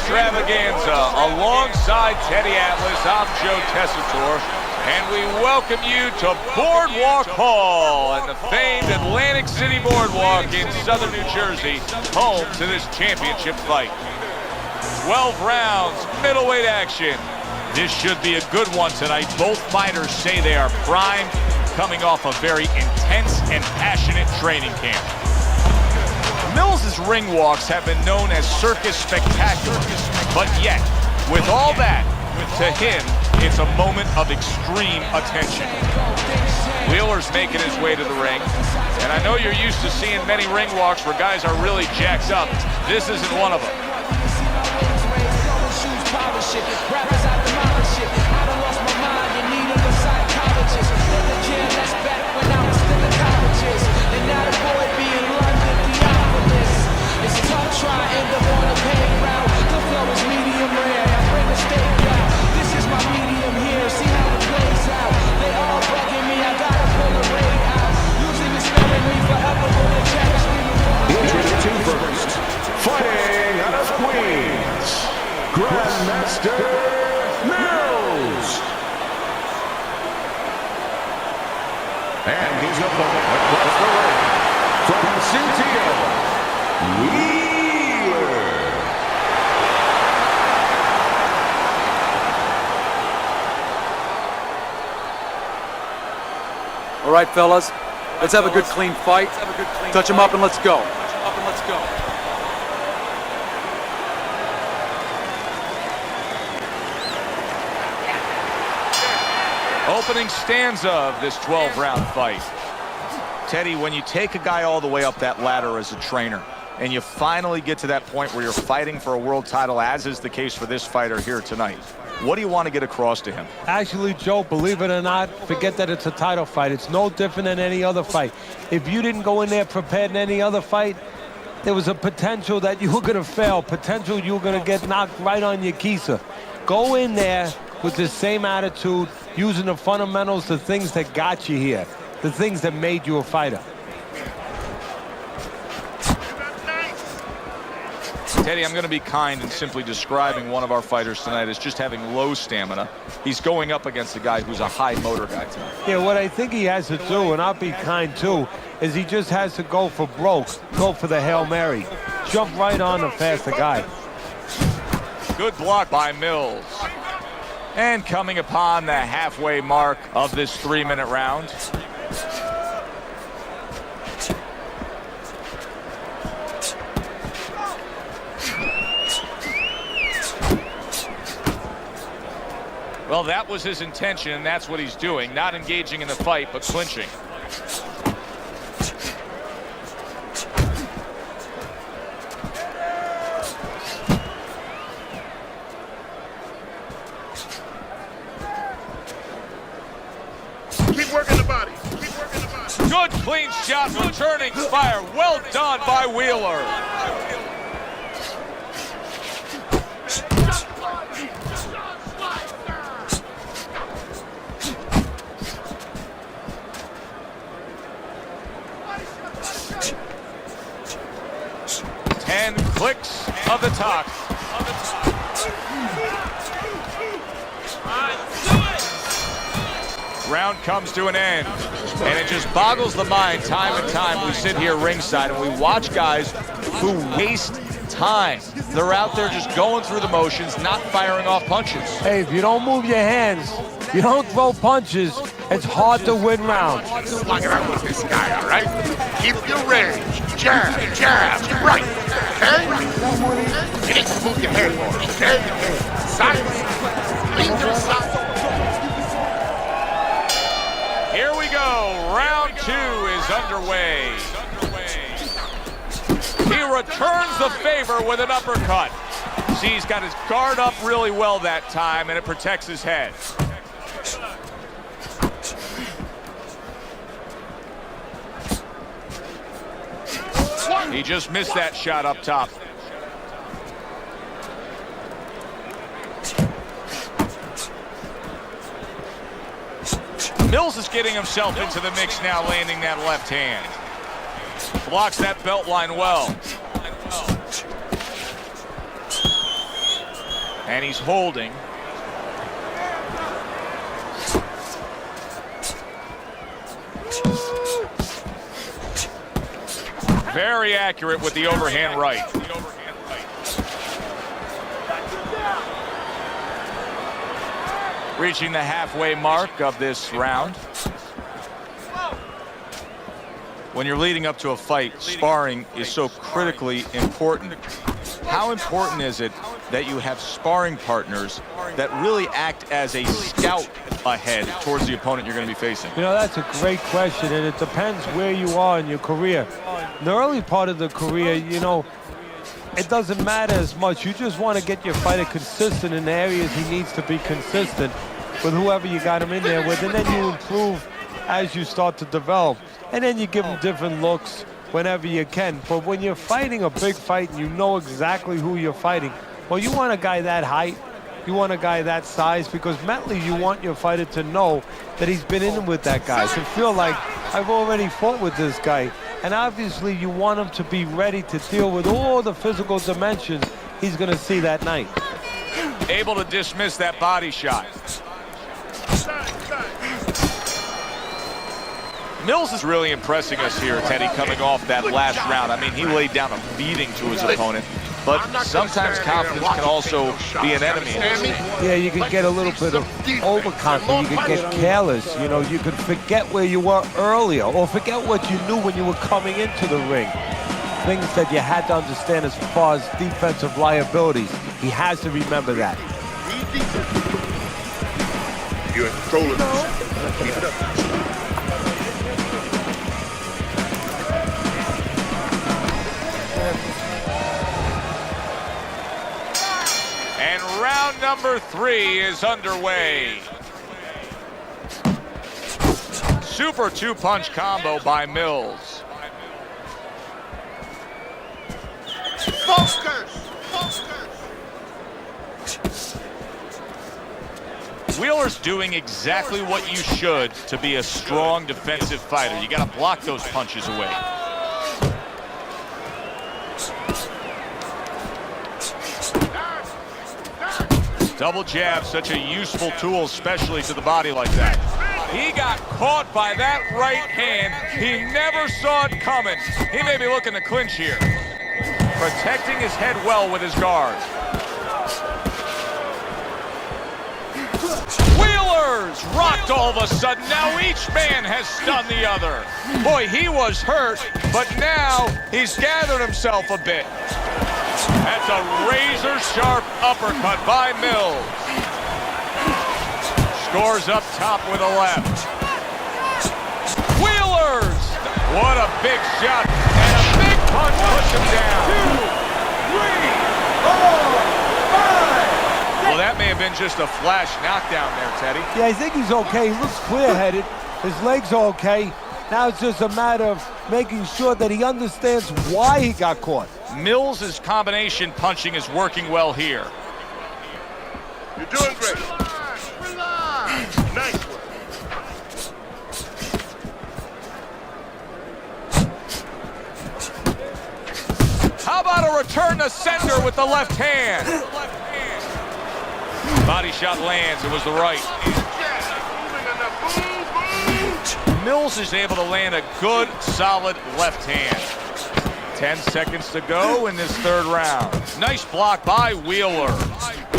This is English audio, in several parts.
extravaganza. Alongside Teddy Atlas, I'm Joe Tessitore, and we welcome you to Boardwalk Hall and the famed Atlantic City Boardwalk in southern New Jersey, home to this championship fight. 12 rounds, middleweight action. This should be a good one tonight. Both fighters say they are primed, coming off a very intense and passionate training camp. Mills' ring walks have been known as circus spectacular, but yet, with all that, to him, it's a moment of extreme attention. Wheeler's making his way to the ring, and I know you're used to seeing many ring walks where guys are really jacked up. This isn't one of them. Fighting out of Queens, Grandmaster Mills. And his opponent across the ring, from CTO, Wheeler. All right, fellas, let's have a good, clean fight. Touch him up and let's go. Opening stanza of this 12-round fight. Teddy, when you take a guy all the way up that ladder as a trainer, and you finally get to that point where you're fighting for a world title, as is the case for this fighter here tonight, what do you want to get across to him? Actually, Joe, believe it or not, forget that it's a title fight. It's no different than any other fight. If you didn't go in there prepared in any other fight, there was a potential that you were going to fail, potential you were going to get knocked right on your keister. Go in there with the same attitude, using the fundamentals, the things that got you here, the things that made you a fighter. Teddy, I'm going to be kind in simply describing one of our fighters tonight as just having low stamina. He's going up against a guy who's a high motor guy tonight. Yeah, what I think he has to do, and I'll be kind too, is he just has to go for broke, go for the Hail Mary. Jump right on the faster guy. Good block by Mills. And coming upon the halfway mark of this 3-minute round. Well, that was his intention, and that's what he's doing. Not engaging in the fight, but clinching. Keep working the body. Keep working the body. Good clean shot, returning fire. Well done by Wheeler. Clicks of the top. Round comes to an end, and it just boggles the mind time and time. We sit here ringside and we watch guys who waste time. They're out there just going through the motions, not firing off punches. Hey, if you don't move your hands, you don't throw punches, it's hard to win rounds. Slug it out with this guy, all right? Keep your range. Jab, jab, right. Okay? You need to move your head more, okay? Side. Lean to the side. Here we go. Round 2 is underway. He returns the favor with an uppercut. See, he's got his guard up really well that time, and it protects his head. He just missed that shot up top. Mills is getting himself into the mix now, landing that left hand. Blocks that belt line well. And he's holding. Very accurate with the overhand right. Reaching the halfway mark of this round. When you're leading up to a fight, sparring is so critically important. How important is it that you have sparring partners that really act as a scout ahead towards the opponent you're going to be facing? You know, that's a great question, and it depends where you are in your career. In the early part of the career, you know, it doesn't matter as much. You just want to get your fighter consistent in the areas he needs to be consistent with whoever you got him in there with, and then you improve as you start to develop. And then you give him different looks whenever you can. But when you're fighting a big fight and you know exactly who you're fighting, well, you want a guy that height, you want a guy that size, because mentally you want your fighter to know that he's been in with that guy, to feel like, I've already fought with this guy. And obviously you want him to be ready to deal with all the physical dimensions he's going to see that night. Able to dismiss that body shot. Mills is really impressing us here, Teddy, coming off that last round. I mean, he laid down a beating to his opponent, but sometimes confidence can also be an enemy. Yeah, you can get a little bit of overconfidence. You can get careless. You know, you could forget where you were earlier, or forget what you knew when you were coming into the ring. Things that you had to understand as far as defensive liabilities. He has to remember that. You're in control of this. Keep it up. And round number 3 is underway. Super two-punch combo by Mills. Wheeler's doing exactly what you should to be a strong defensive fighter. You got to block those punches away. Double jab, such a useful tool, especially to the body like that. He got caught by that right hand. He never saw it coming. He may be looking to clinch here. Protecting his head well with his guard. Wheeler's rocked all of a sudden. Now each man has stunned the other. Boy, he was hurt, but now he's gathered himself a bit. That's a razor-sharp uppercut by Mills. Scores up top with a left. Wheeler's! What a big shot. And a big punch puts him down. 2, 3, 4, 5. Well, that may have been just a flash knockdown there, Teddy. Yeah, I think he's okay. He looks clear-headed. His legs are okay. Now it's just a matter of making sure that he understands why he got caught. Mills' combination punching is working well here. You're doing great. Relax. Nice work. How about a return to sender with the left hand? Body shot lands. It was the right. Mills is able to land a good, solid left hand. 10 seconds to go in this third round. Nice block by Wheeler.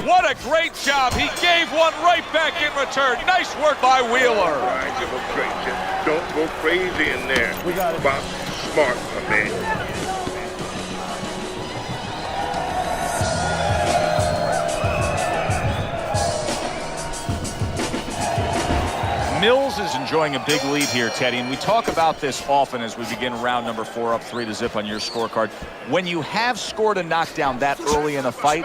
What a great job. He gave one right back in return. Nice work by Wheeler. All right, give him straight. Just don't go crazy in there. We got it. Box smart, my man. Mills is enjoying a big lead here, Teddy, and we talk about this often as we begin round number 4, up 3-0 on your scorecard. When you have scored a knockdown that early in a fight,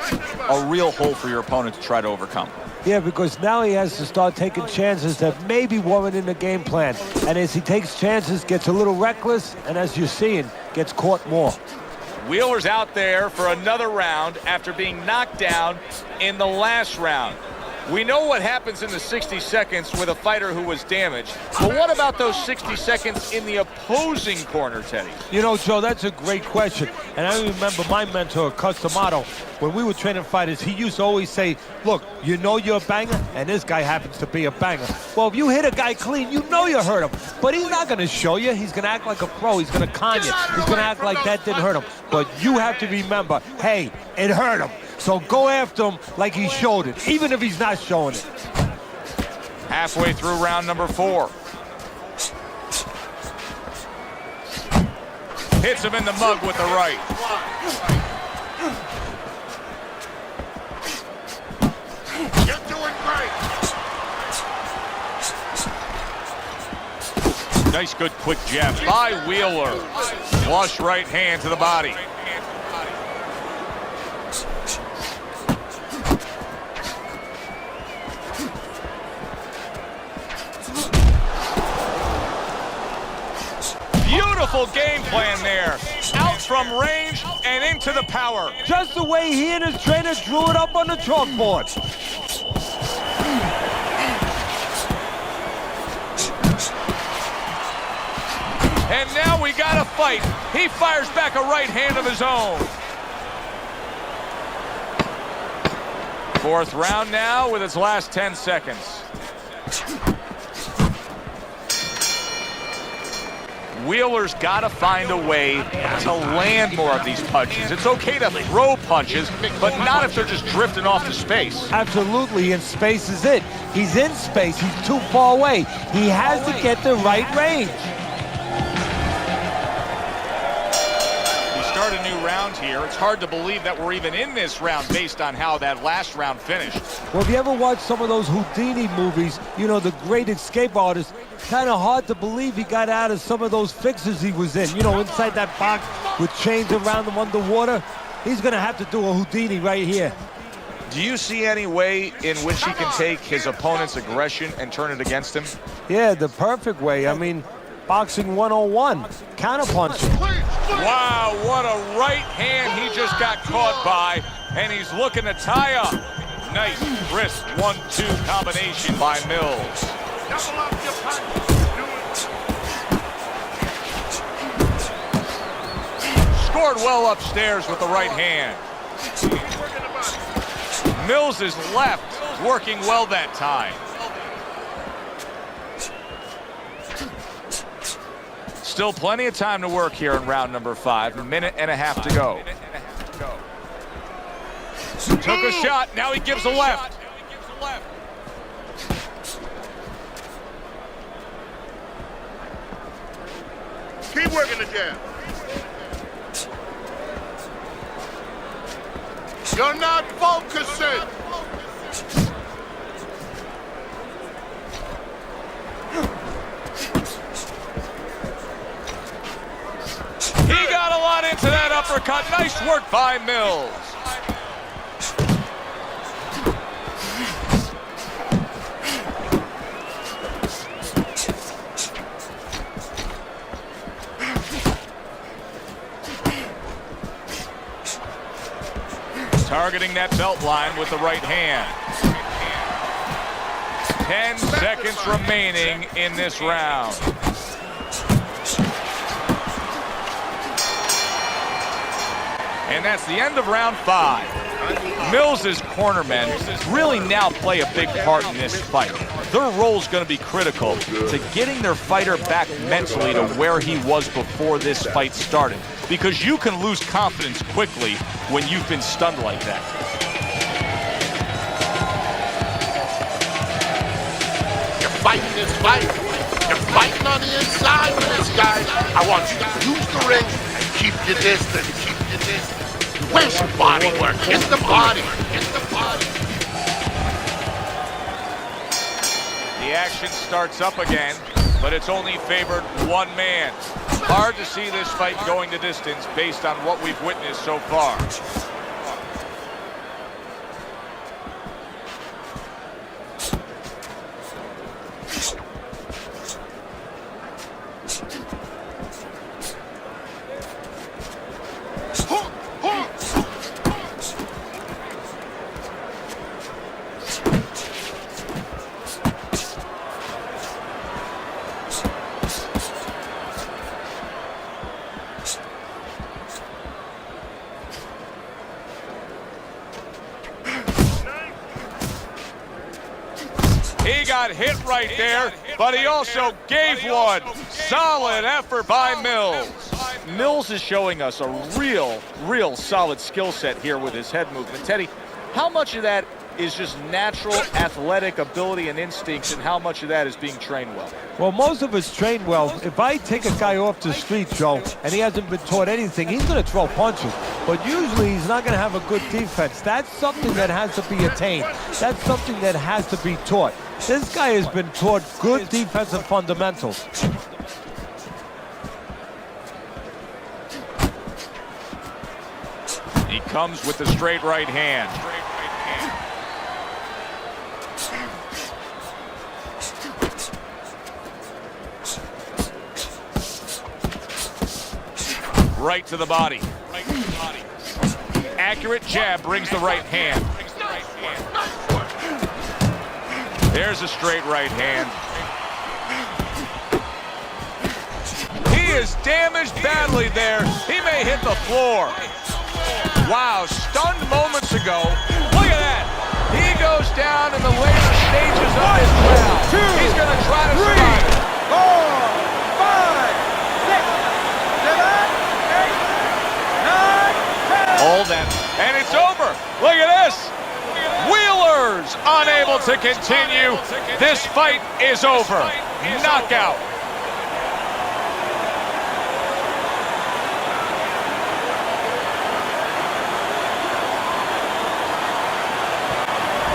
a real hole for your opponent to try to overcome. Yeah, because now he has to start taking chances that maybe weren't in the game plan. And as he takes chances, gets a little reckless, and as you're seeing, gets caught more. Wheeler's out there for another round after being knocked down in the last round. We know what happens in the 60 seconds with a fighter who was damaged, but what about those 60 seconds in the opposing corner, Teddy? You know, Joe, that's a great question. And I remember my mentor, Customato, when we were training fighters, he used to always say, look, you know you're a banger, and this guy happens to be a banger. Well, if you hit a guy clean, you know you hurt him. But he's not going to show you. He's going to act like a pro. He's going to con you. He's going to act like that didn't hurt him. But you have to remember, hey, it hurt him. So go after him like he showed it, even if he's not showing it. Halfway through round number 4. Hits him in the mug with the right. You're doing great. Nice, good, quick jab by Wheeler. Flush right hand to the body. Beautiful game plan there. Out from range and into the power. Just the way he and his trainer drew it up on the chalkboard. And now we got a fight. He fires back a right hand of his own. 4th round now with its last 10 seconds. Wheeler's got to find a way to land more of these punches. It's okay to throw punches, but not if they're just drifting off to space. Absolutely, and space is it. He's in space. He's too far away. He has to get the right range. We start a new round here. It's hard to believe that we're even in this round based on how that last round finished. Well, if you ever watch some of those Houdini movies, you know, the great escape artist, kind of hard to believe he got out of some of those fixes he was in. You know, inside that box with chains around him underwater. He's going to have to do a Houdini right here. Do you see any way in which he can take his opponent's aggression and turn it against him? Yeah, the perfect way. I mean, boxing 101, counterpunching. Wow, what a right hand he just got caught by, and he's looking to tie up. Nice wrist 1-2 combination by Mills. Double up your punch. Scored well upstairs with the right hand. Mills is left, working well that time. Still plenty of time to work here in round number 5. A minute and a half to go. Took a shot, now he gives a left. Keep working the jab. You're not focusing. He got a lot into that uppercut. Nice work by Mills. Targeting that belt line with the right hand. 10 seconds remaining in this round. And that's the end of round 5. Mills' cornermen really now play a big part in this fight. Their role is going to be critical to getting their fighter back mentally to where he was before this fight started. Because you can lose confidence quickly when you've been stunned like that. You're fighting this fight. You're fighting on the inside with this guy. I want you to use the ring and keep your distance. Keep your distance. Where's your body work? Hit the body. Hit the body. The action starts up again, but it's only favored one man. Hard to see this fight going the distance based on what we've witnessed so far. got hit right there, but he also gave one. Solid effort by Mills. Mills is showing us a real solid skill set here with his head movement. Teddy, how much of that is just natural athletic ability and instincts, and how much of that is being trained well? Well, most of it's trained well. If I take a guy off the street, Joe, and he hasn't been taught anything, he's going to throw punches. But usually he's not going to have a good defense. That's something that has to be attained. That's something that has to be taught. This guy has been taught good defensive fundamentals. He comes with the straight right hand. Right to the body. Accurate jab brings the right hand. There's a straight right hand. He is damaged badly there. He may hit the floor. Wow, stunned moments ago. Look at that. He goes down in the later stages of his round. He's going to try to survive it. 4, 5, 6, 7, 8, 9, 10. Hold that. And it's over. Look at this. Wheeler's unable to continue. This fight is over. Knockout.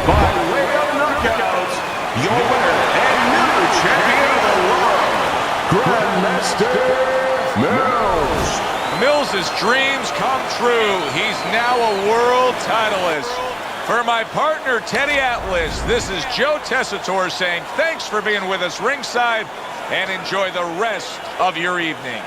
By way of knockout, your winner and new champion of the world, Grandmaster Mills. Mills' dreams come true. He's now a world titleist. For my partner, Teddy Atlas, this is Joe Tessitore saying thanks for being with us ringside and enjoy the rest of your evening.